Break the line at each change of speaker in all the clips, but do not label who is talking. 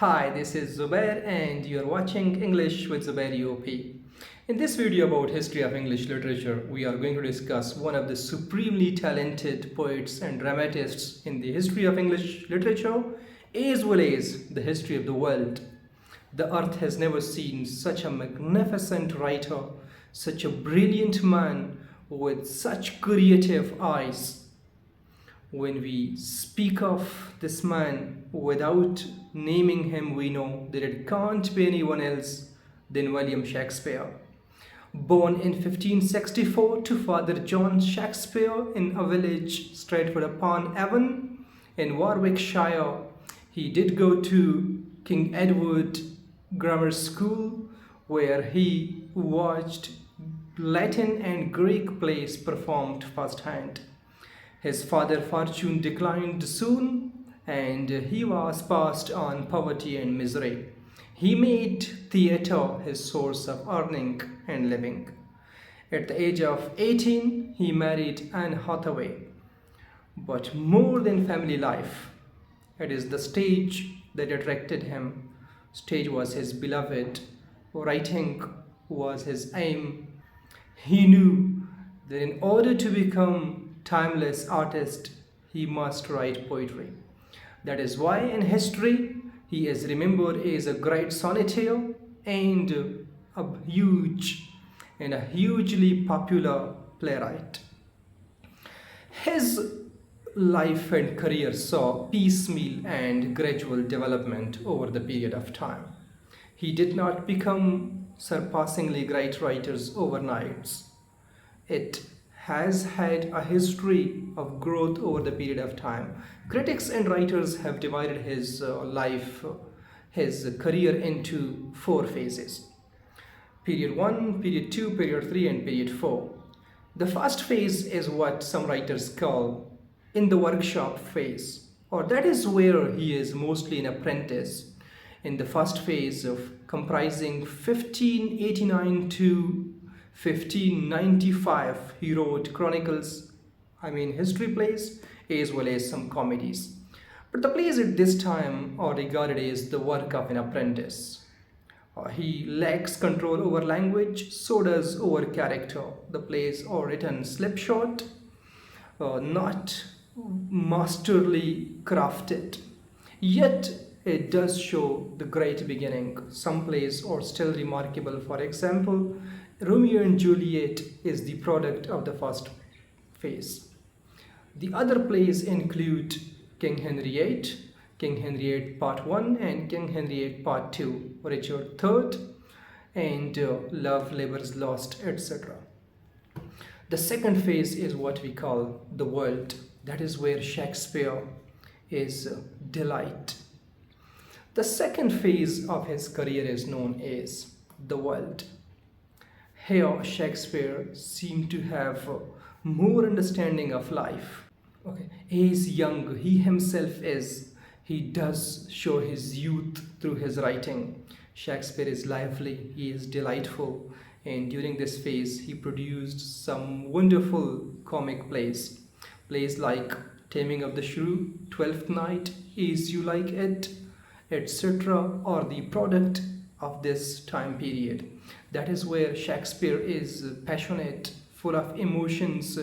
Hi, this is Zubair and you are watching English with ZubairUoP. In this video about history of English literature, we are going to discuss one of the supremely talented poets and dramatists in the history of English literature as well as the history of the world. The earth has never seen such a magnificent writer, such a brilliant man with such creative eyes. When we speak of this man without naming him, we know that it can't be anyone else than William Shakespeare. Born in 1564 to Father John Shakespeare in a village Stratford-upon-Avon in Warwickshire, he did go to King Edward Grammar School where he watched Latin and Greek plays performed firsthand. His father's fortune declined soon and he was passed on poverty and misery. He made theatre his source of earning and living. At the age of 18, he married Anne Hathaway. But more than family life, it is the stage that attracted him. Stage was his beloved. Writing was his aim. He knew that in order to become timeless artist, he must write poetry. That is why in history he is remembered as a great sonneteer and a hugely popular playwright. His life and career saw piecemeal and gradual development over the period of time. He did not become surpassingly great writers overnight. It has had a history of growth over the period of time. Critics and writers have divided his his career into four phases. Period 1, period 2, period 3 and period 4. The first phase is what some writers call in the workshop phase, or that is where he is mostly an apprentice. In the first phase of comprising 1589 to 1595, he wrote chronicles, history plays, as well as some comedies. But the plays at this time are regarded as the work of an apprentice. He lacks control over language, so does over character. The plays are written slipshod, not masterly crafted. Yet it does show the great beginning. Some plays are still remarkable. For example, Romeo and Juliet is the product of the first phase. The other plays include King Henry VIII Part 1 and King Henry VIII Part 2, Richard III, and Love, Labour's Lost, etc. The second phase is what we call the world. That is where Shakespeare is delight. The second phase of his career is known as the world. Here, Shakespeare seemed to have more understanding of life. As young he himself is, he does show his youth through his writing. Shakespeare is lively, he is delightful, and during this phase he produced some wonderful comic plays. Plays like Taming of the Shrew, Twelfth Night, As You Like It, etc. are the product of this time period. That is where Shakespeare is passionate, full of emotions,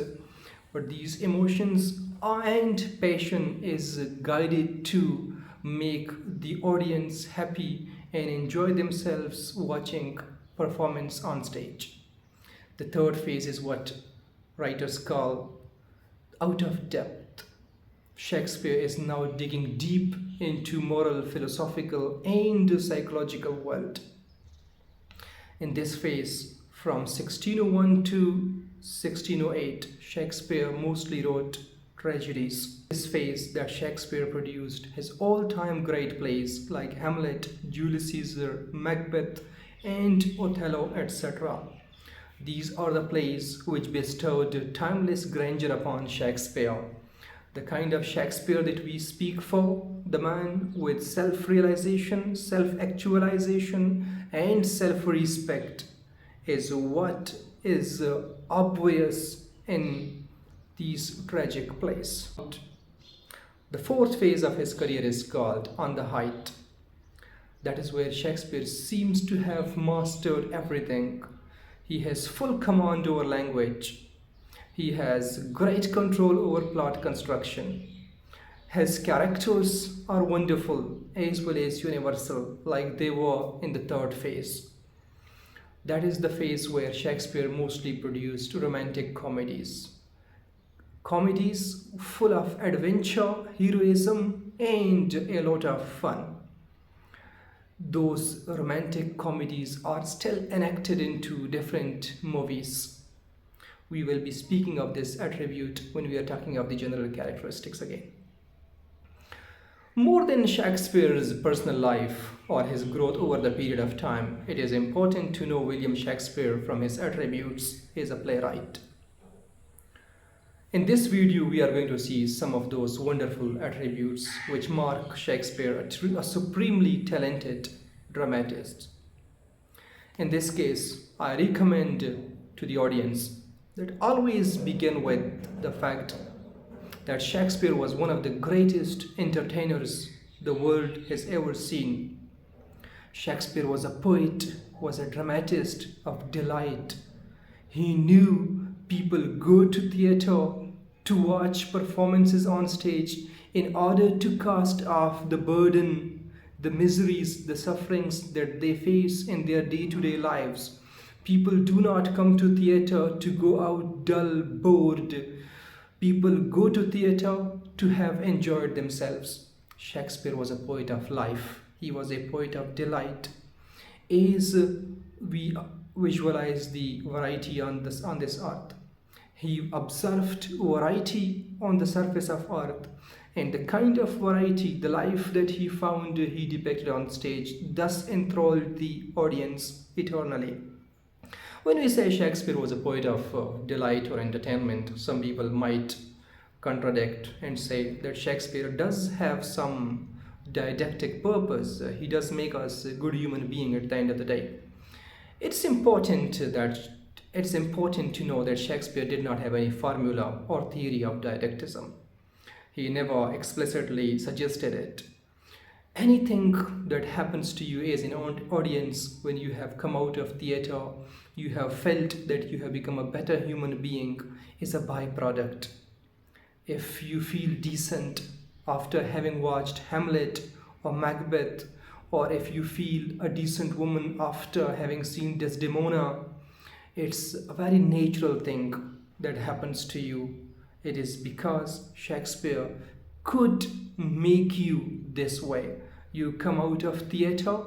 but these emotions and passion is guided to make the audience happy and enjoy themselves watching performance on stage. The third phase is what writers call out of depth. Shakespeare is now digging deep into moral, philosophical and psychological world. In this phase, from 1601 to 1608, Shakespeare mostly wrote tragedies. This phase that Shakespeare produced his all-time great plays like Hamlet, Julius Caesar, Macbeth, and Othello, etc. These are the plays which bestowed timeless grandeur upon Shakespeare. The kind of Shakespeare that we speak for, the man with self-realization, self-actualization, and self-respect, is what is obvious in these tragic plays. The fourth phase of his career is called On the Height. That is where Shakespeare seems to have mastered everything. He has full command over language. He has great control over plot construction. His characters are wonderful as well as universal, like they were in the third phase. That is the phase where Shakespeare mostly produced romantic comedies. Comedies full of adventure, heroism, and a lot of fun. Those romantic comedies are still enacted into different movies. We will be speaking of this attribute when we are talking of the general characteristics again. More than Shakespeare's personal life or his growth over the period of time, it is important to know William Shakespeare from his attributes as a playwright. In this video, we are going to see some of those wonderful attributes which mark Shakespeare a supremely talented dramatist. In this case, I recommend to the audience that always begin with the fact that Shakespeare was one of the greatest entertainers the world has ever seen. Shakespeare was a poet, was a dramatist of delight. He knew people go to theatre to watch performances on stage in order to cast off the burden, the miseries, the sufferings that they face in their day-to-day lives. People do not come to theatre to go out dull, bored. People go to theatre to have enjoyed themselves. Shakespeare was a poet of life. He was a poet of delight. As we visualize the variety on this earth, he observed variety on the surface of earth, and the kind of variety, the life that he found, he depicted on stage, thus enthralled the audience eternally. When we say Shakespeare was a poet of delight or entertainment, some people might contradict and say that Shakespeare does have some didactic purpose. He does make us a good human being at the end of the day. It's important to know that Shakespeare did not have any formula or theory of didacticism. He never explicitly suggested it. Anything that happens to you as an audience when you have come out of theatre, you have felt that you have become a better human being, is a byproduct. If you feel decent after having watched Hamlet or Macbeth, or if you feel a decent woman after having seen Desdemona, it's a very natural thing that happens to you. It is because Shakespeare could make you this way. You come out of theatre,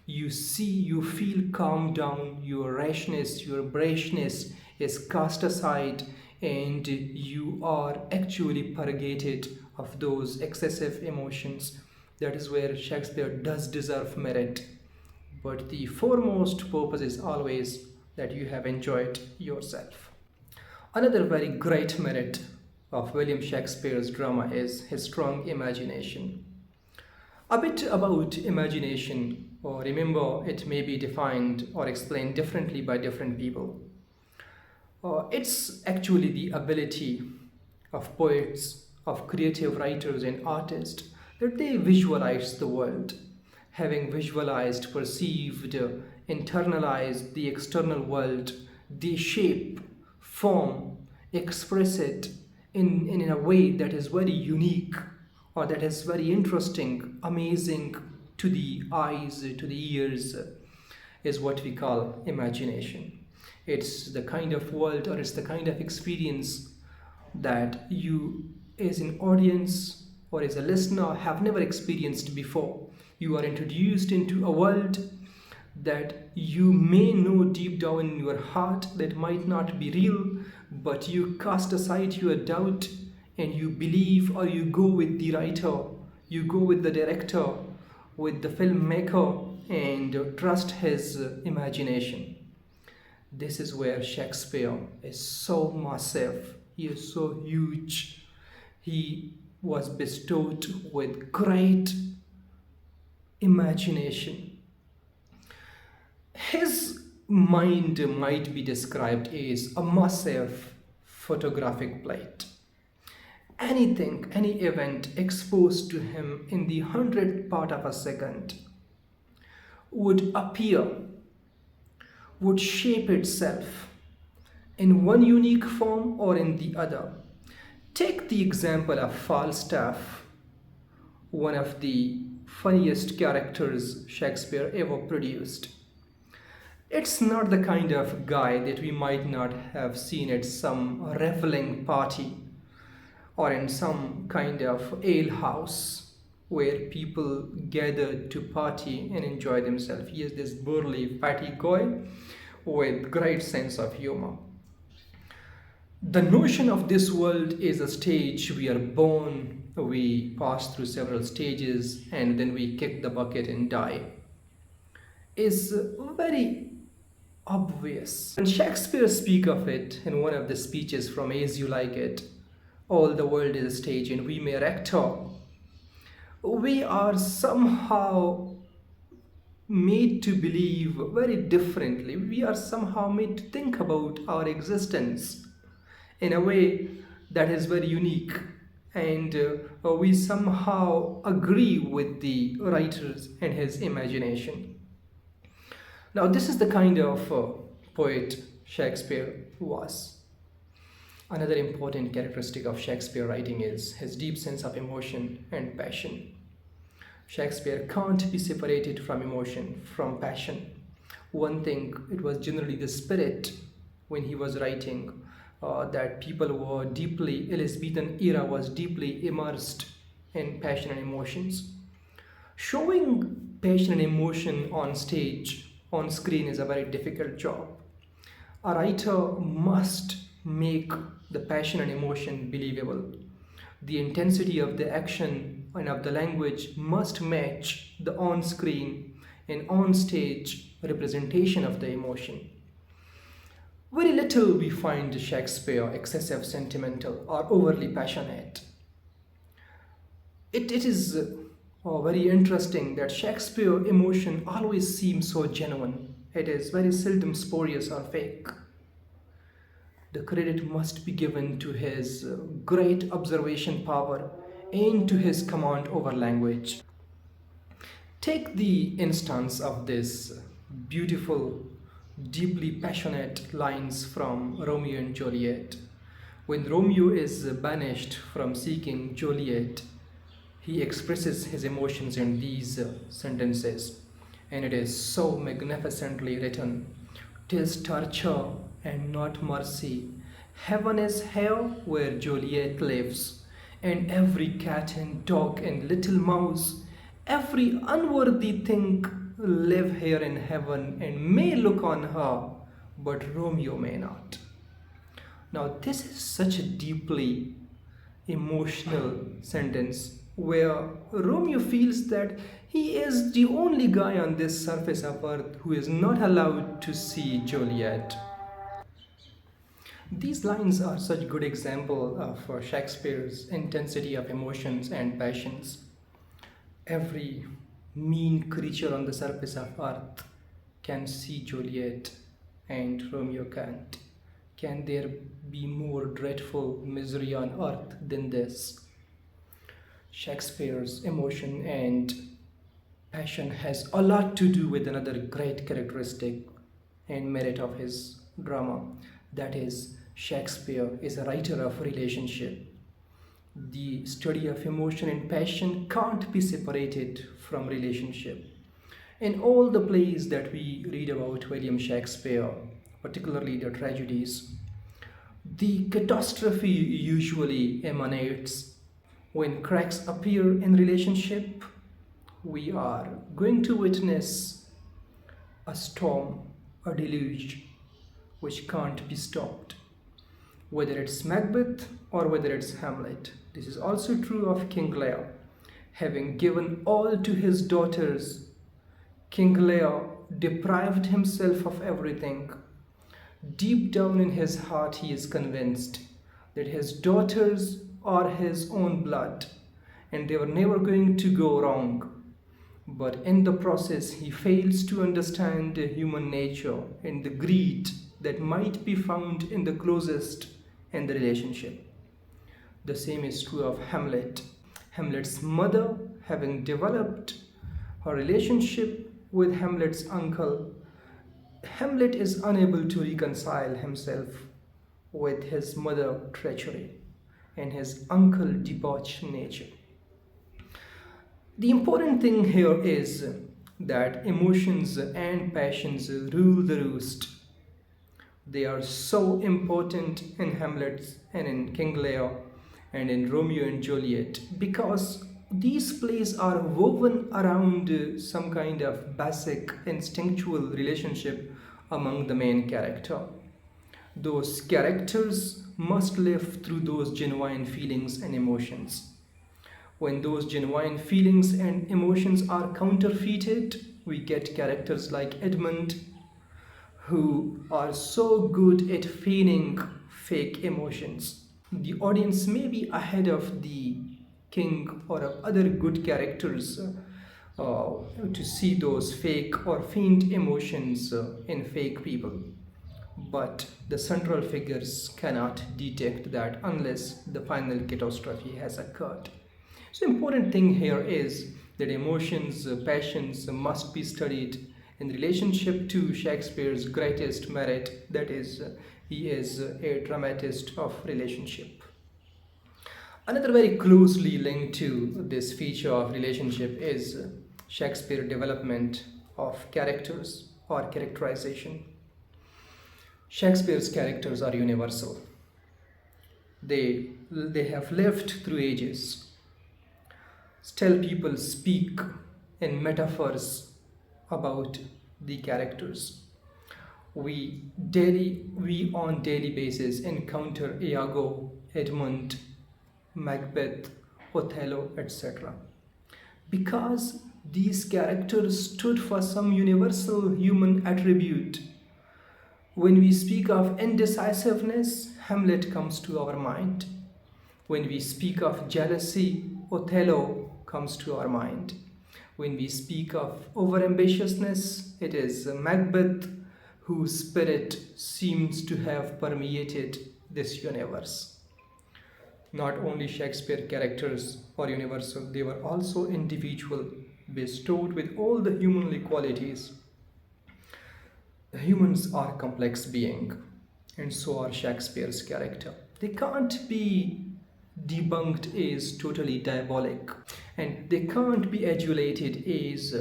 you see, you feel calmed down, your rashness, your brashness is cast aside, and you are actually purgated of those excessive emotions. That is where Shakespeare does deserve merit. But the foremost purpose is always that you have enjoyed yourself. Another very great merit of William Shakespeare's drama is his strong imagination. A bit about imagination, or remember, it may be defined or explained differently by different people. It's actually the ability of poets, of creative writers and artists, that they visualize the world. Having visualized, perceived, internalized the external world, they shape, form, express it in a way that is very unique, or that is very interesting, amazing to the eyes, to the ears, is what we call imagination. It's the kind of world, or it's the kind of experience that you as an audience or as a listener have never experienced before. You are introduced into a world that you may know deep down in your heart that might not be real, but you cast aside your doubt and you believe, or you go with the writer, you go with the director, with the filmmaker, and trust his imagination. This is where Shakespeare is so massive, he is so huge. He was bestowed with great imagination. His mind might be described as a massive photographic plate. Anything, any event exposed to him in the 100th part of a second, would appear, would shape itself in one unique form or in the other. Take the example of Falstaff, one of the funniest characters Shakespeare ever produced. It's not the kind of guy that we might not have seen at some reveling party or in some kind of ale house where people gather to party and enjoy themselves. He is this burly, fatty guy with great sense of humor. The notion of this world is a stage. We are born, we pass through several stages, and then we kick the bucket and die, is very obvious. When Shakespeare speaks of it in one of the speeches from As You Like It, all the world is a stage and we mere actor, we are somehow made to believe very differently. We are somehow made to think about our existence in a way that is very unique, and we somehow agree with the writers and his imagination. Now, this is the kind of poet Shakespeare was. Another important characteristic of Shakespeare writing is his deep sense of emotion and passion. Shakespeare can't be separated from emotion, from passion. One thing, it was generally the spirit when he was writing that people were deeply, Elizabethan era was deeply immersed in passion and emotions. Showing passion and emotion on stage, on screen, is a very difficult job. A writer must make the passion and emotion believable. The intensity of the action and of the language must match the on-screen and on-stage representation of the emotion. Very little we find Shakespeare excessive sentimental or overly passionate. It is very interesting that Shakespeare emotion always seems so genuine. It is very seldom spurious or fake. The credit must be given to his great observation power and to his command over language. Take the instance of this beautiful, deeply passionate lines from Romeo and Juliet. When Romeo is banished from seeking Juliet, he expresses his emotions in these sentences, and it is so magnificently written. "'Tis torture and not mercy. Heaven is hell where Juliet lives, and every cat and dog and little mouse, every unworthy thing live here in heaven and may look on her, but Romeo may not." Now, this is such a deeply emotional sentence where Romeo feels that he is the only guy on this surface of earth who is not allowed to see Juliet. These lines are such good example of Shakespeare's intensity of emotions and passions. Every mean creature on the surface of earth can see Juliet and Romeo can't. Can there be more dreadful misery on earth than this? Shakespeare's emotion and passion has a lot to do with another great characteristic and merit of his drama. That is, Shakespeare is a writer of relationship. The study of emotion and passion can't be separated from relationship. In all the plays that we read about William Shakespeare, particularly the tragedies, the catastrophe usually emanates when cracks appear in relationship. We are going to witness a storm, a deluge, which can't be stopped. Whether it's Macbeth or whether it's Hamlet. This is also true of King Lear. Having given all to his daughters, King Lear deprived himself of everything. Deep down in his heart, he is convinced that his daughters are his own blood and they were never going to go wrong. But in the process, he fails to understand human nature and the greed that might be found in the closest in the relationship. The same is true of Hamlet. Hamlet's mother, having developed her relationship with Hamlet's uncle, Hamlet is unable to reconcile himself with his mother treachery and his uncle debauched nature. The important thing here is that emotions and passions rule the roost. They are so important in Hamlet and in King Lear and in Romeo and Juliet because these plays are woven around some kind of basic instinctual relationship among the main character. Those characters must live through those genuine feelings and emotions. When those genuine feelings and emotions are counterfeited, we get characters like Edmund who are so good at feigning fake emotions. The audience may be ahead of the king or other good characters to see those fake or feigned emotions in fake people. But the central figures cannot detect that unless the final catastrophe has occurred. So important thing here is that emotions, passions must be studied in relationship to Shakespeare's greatest merit, that is, he is a dramatist of relationship. Another very closely linked to this feature of relationship is Shakespeare development of characters or characterization. Shakespeare's characters are universal. They have lived through ages. Still people speak in metaphors about the characters. We on daily basis encounter Iago, Edmund, Macbeth, Othello, etc. Because these characters stood for some universal human attribute. When we speak of indecisiveness, Hamlet comes to our mind. When we speak of jealousy, Othello comes to our mind. When we speak of overambitiousness, it is Macbeth whose spirit seems to have permeated this universe. Not only Shakespeare characters are universal, they were also individual, bestowed with all the humanly qualities. Humans are complex beings, and so are Shakespeare's character. They can't be debunked as totally diabolic, and they can't be adulated as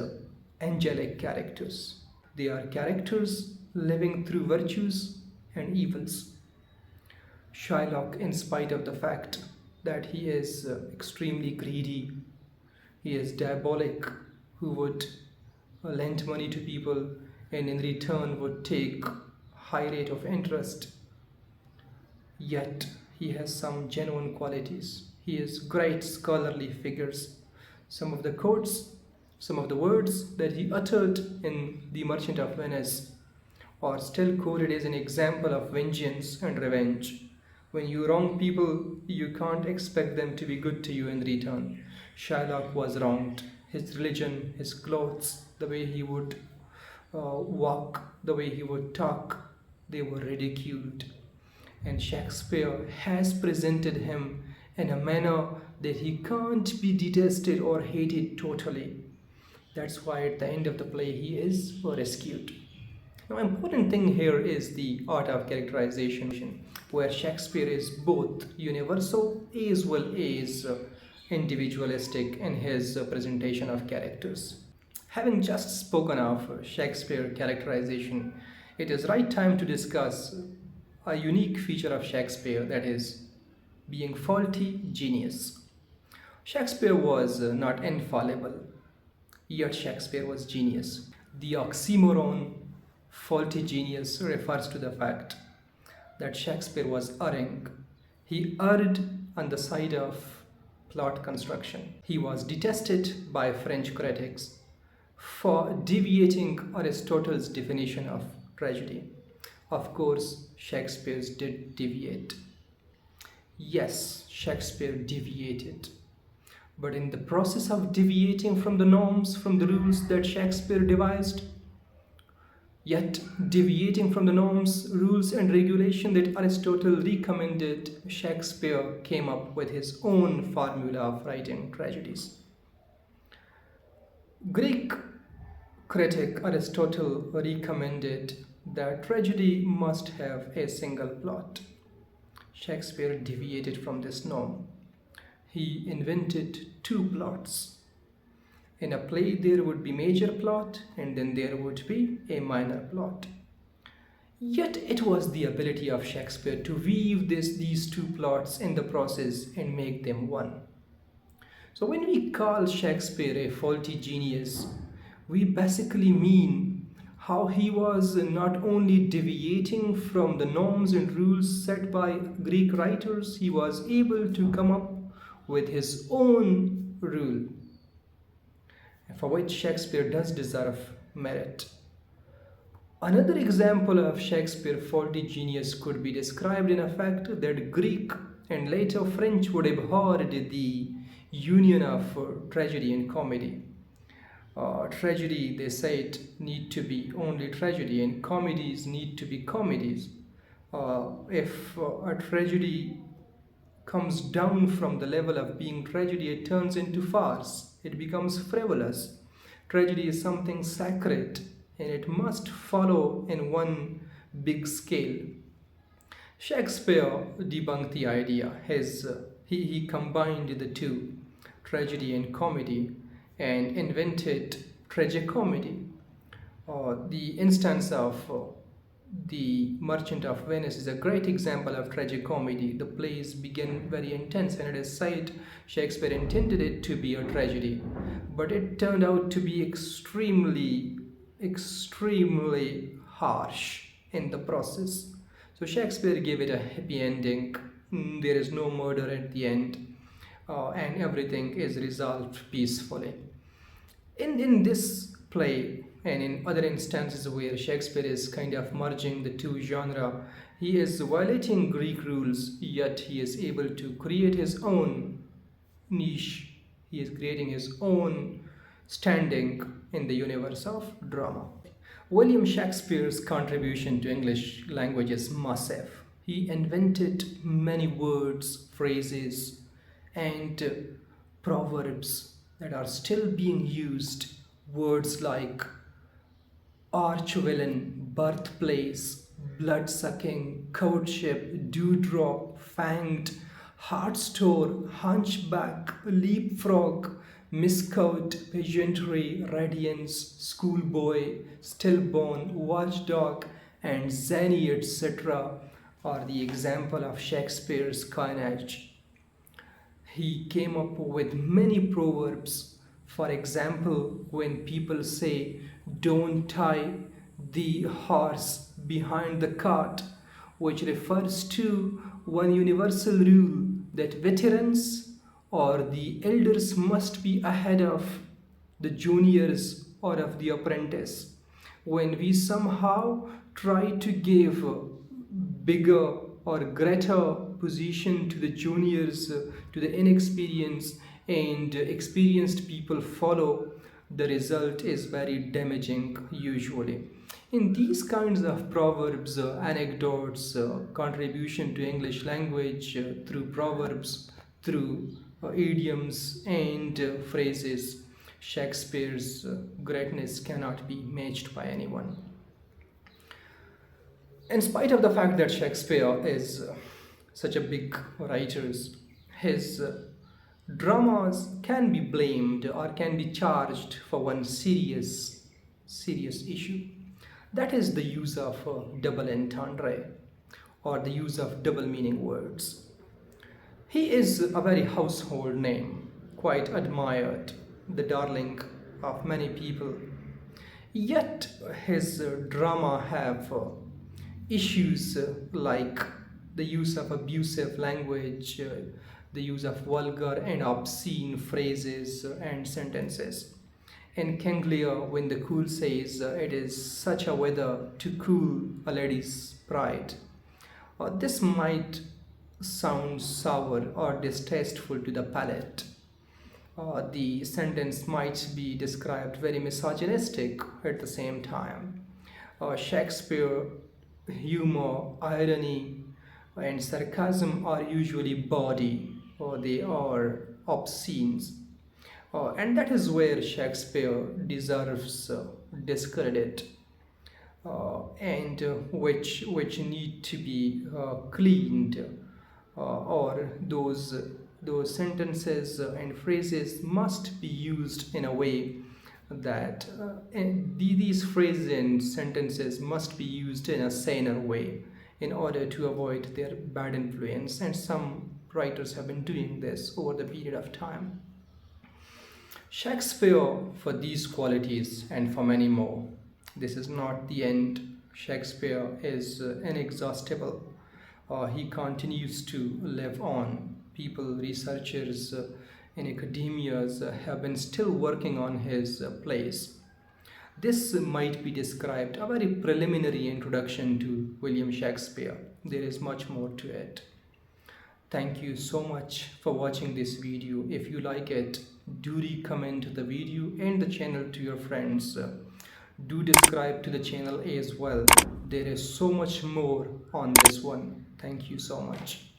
angelic characters. They are characters living through virtues and evils. Shylock, in spite of the fact that he is extremely greedy, he is diabolic, who would lend money to people and in return would take high rate of interest, yet he has some genuine qualities. He has great scholarly figures. Some of the quotes, some of the words that he uttered in The Merchant of Venice are still quoted as an example of vengeance and revenge. When you wrong people, you can't expect them to be good to you in return. Shylock was wronged. His religion, his clothes, the way he would walk, the way he would talk, they were ridiculed. And Shakespeare has presented him in a manner that he can't be detested or hated totally. That's why at the end of the play he is rescued. Now, important thing here is the art of characterization, where Shakespeare is both universal as well as individualistic in his presentation of characters. Having just spoken of Shakespeare characterization, it is right time to discuss a unique feature of Shakespeare, that is being faulty genius. Shakespeare was not infallible, yet Shakespeare was genius. The oxymoron faulty genius refers to the fact that Shakespeare was erring. He erred on the side of plot construction. He was detested by French critics for deviating Aristotle's definition of tragedy. Of course, Shakespeare did deviate. Yes, Shakespeare deviated. But in the process of deviating from the norms, from the rules that Shakespeare devised, yet deviating from the norms, rules and regulation that Aristotle recommended, Shakespeare came up with his own formula of writing tragedies. Greek critic Aristotle recommended that tragedy must have a single plot. Shakespeare deviated from this norm. He invented two plots. In a play, there would be major plot and then there would be a minor plot. Yet it was the ability of Shakespeare to weave these two plots in the process and make them one. So when we call Shakespeare a faulty genius, we basically mean how he was not only deviating from the norms and rules set by Greek writers, he was able to come up with his own rule, for which Shakespeare does deserve merit. Another example of Shakespeare's faulty genius could be described in the fact that Greek and later French would abhorred the union of tragedy and comedy. Tragedy, they said, need to be only tragedy, and comedies need to be comedies. If a tragedy comes down from the level of being tragedy, it turns into farce. It becomes frivolous. Tragedy is something sacred and it must follow in one big scale. Shakespeare debunked the idea. He combined the two, tragedy and comedy, and invented tragicomedy. The instance of The Merchant of Venice is a great example of tragicomedy. The plays begin very intense, and it is said Shakespeare intended it to be a tragedy, but it turned out to be extremely harsh in the process. So Shakespeare gave it a happy ending. There is no murder at the end, and everything is resolved peacefully. In this play and in other instances where Shakespeare is kind of merging the two genres, he is violating Greek rules, yet he is able to create his own niche. He is creating his own standing in the universe of drama. William Shakespeare's contribution to English language is massive. He invented many words, phrases, and proverbs that are still being used. Words like arch-villain, birthplace, blood-sucking, courtship, dewdrop, fanged, heart-store, hunchback, leapfrog, miscoat, pageantry, radiance, schoolboy, stillborn, watchdog, and zany, etc. are the example of Shakespeare's coinage. He came up with many proverbs. For example, when people say, "Don't tie the horse behind the cart," which refers to one universal rule that veterans or the elders must be ahead of the juniors or of the apprentice. When we somehow try to give bigger or greater position to the juniors, to the inexperienced, and experienced people follow, the result is very damaging usually. In these kinds of proverbs, anecdotes, contribution to English language through proverbs, through idioms and phrases, Shakespeare's greatness cannot be matched by anyone. In spite of the fact that Shakespeare is such a big writer, his dramas can be blamed or can be charged for one serious issue. That is the use of double entendre or the use of double meaning words. He is a very household name, quite admired, the darling of many people. Yet his drama have issues like the use of abusive language, the use of vulgar and obscene phrases and sentences. In King Lear, when the cool says, "It is such a weather to cool a lady's pride," this might sound sour or distasteful to the palate. The sentence might be described very misogynistic at the same time. Shakespeare humor, irony, and sarcasm are usually bawdy, or they are obscene. And that is where Shakespeare deserves discredit, and which need to be cleaned, or those sentences and phrases must be used in a way that these phrases and sentences must be used in a saner way in order to avoid their bad influence, and some writers have been doing this over the period of time. Shakespeare, for these qualities and for many more. This is not the end. Shakespeare is inexhaustible. He continues to live on. People, researchers in academias have been still working on his plays. This might be described a very preliminary introduction to William Shakespeare. There is much more to it. Thank you so much for watching this video. If you like it, do recommend the video and the channel to your friends. Do subscribe to the channel as well. There is so much more on this one. Thank you so much.